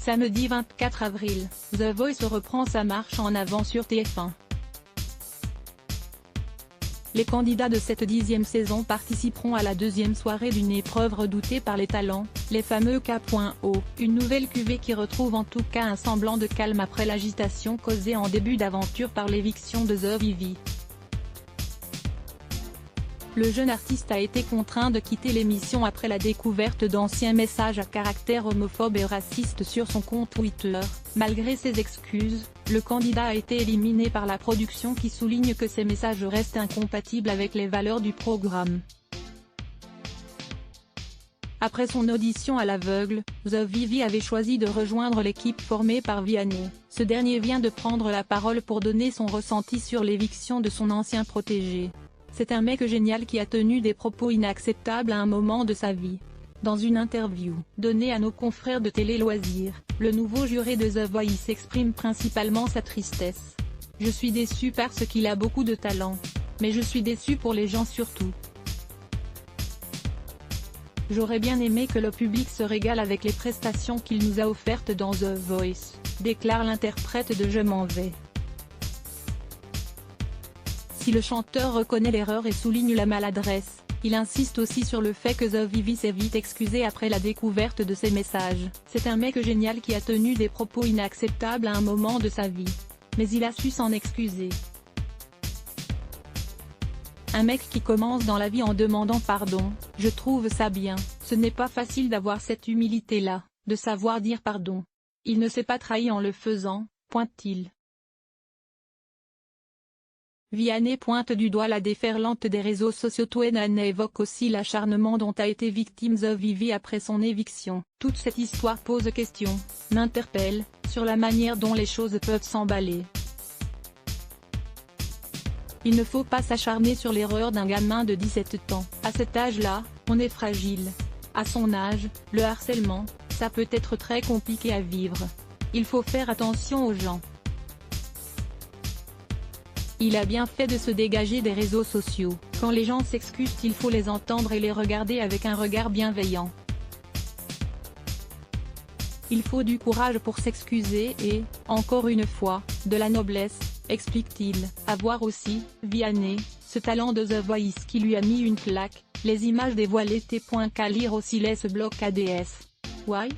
Samedi 24 avril, The Voice reprend sa marche en avant sur TF1. Les candidats de cette 10e saison participeront à la deuxième soirée d'une épreuve redoutée par les talents, les fameux K.O, une nouvelle cuvée qui retrouve en tout cas un semblant de calme après l'agitation causée en début d'aventure par l'éviction de The Vivi. Le jeune artiste a été contraint de quitter l'émission après la découverte d'anciens messages à caractère homophobe et raciste sur son compte Twitter. Malgré ses excuses, le candidat a été éliminé par la production qui souligne que ces messages restent incompatibles avec les valeurs du programme. Après son audition à l'aveugle, The Vivi avait choisi de rejoindre l'équipe formée par Vianney. Ce dernier vient de prendre la parole pour donner son ressenti sur l'éviction de son ancien protégé. C'est un mec génial qui a tenu des propos inacceptables à un moment de sa vie. Dans une interview donnée à nos confrères de Télé Loisirs, le nouveau juré de The Voice exprime principalement sa tristesse. « Je suis déçu parce qu'il a beaucoup de talent. Mais je suis déçu pour les gens surtout. J'aurais bien aimé que le public se régale avec les prestations qu'il nous a offertes dans The Voice », déclare l'interprète de Je m'en vais. Si le chanteur reconnaît l'erreur et souligne la maladresse, il insiste aussi sur le fait que The Vivi s'est vite excusé après la découverte de ses messages. C'est un mec génial qui a tenu des propos inacceptables à un moment de sa vie. Mais il a su s'en excuser. Un mec qui commence dans la vie en demandant pardon, je trouve ça bien. Ce n'est pas facile d'avoir cette humilité-là, de savoir dire pardon. Il ne s'est pas trahi en le faisant, pointe-t-il. Vianney pointe du doigt la déferlante des réseaux sociaux. Twain évoque aussi l'acharnement dont a été victime The Vivi après son éviction. Toute cette histoire pose question, m'interpelle, sur la manière dont les choses peuvent s'emballer. Il ne faut pas s'acharner sur l'erreur d'un gamin de 17 ans. À cet âge-là, on est fragile. À son âge, le harcèlement, ça peut être très compliqué à vivre. Il faut faire attention aux gens. Il a bien fait de se dégager des réseaux sociaux. Quand les gens s'excusent, il faut les entendre et les regarder avec un regard bienveillant. Il faut du courage pour s'excuser et, encore une fois, de la noblesse, explique-t-il. À voir aussi, Vianney, ce talent de The Voice qui lui a mis une claque, les images dévoilées. Qu'à lire aussi les blocs ADS. Why?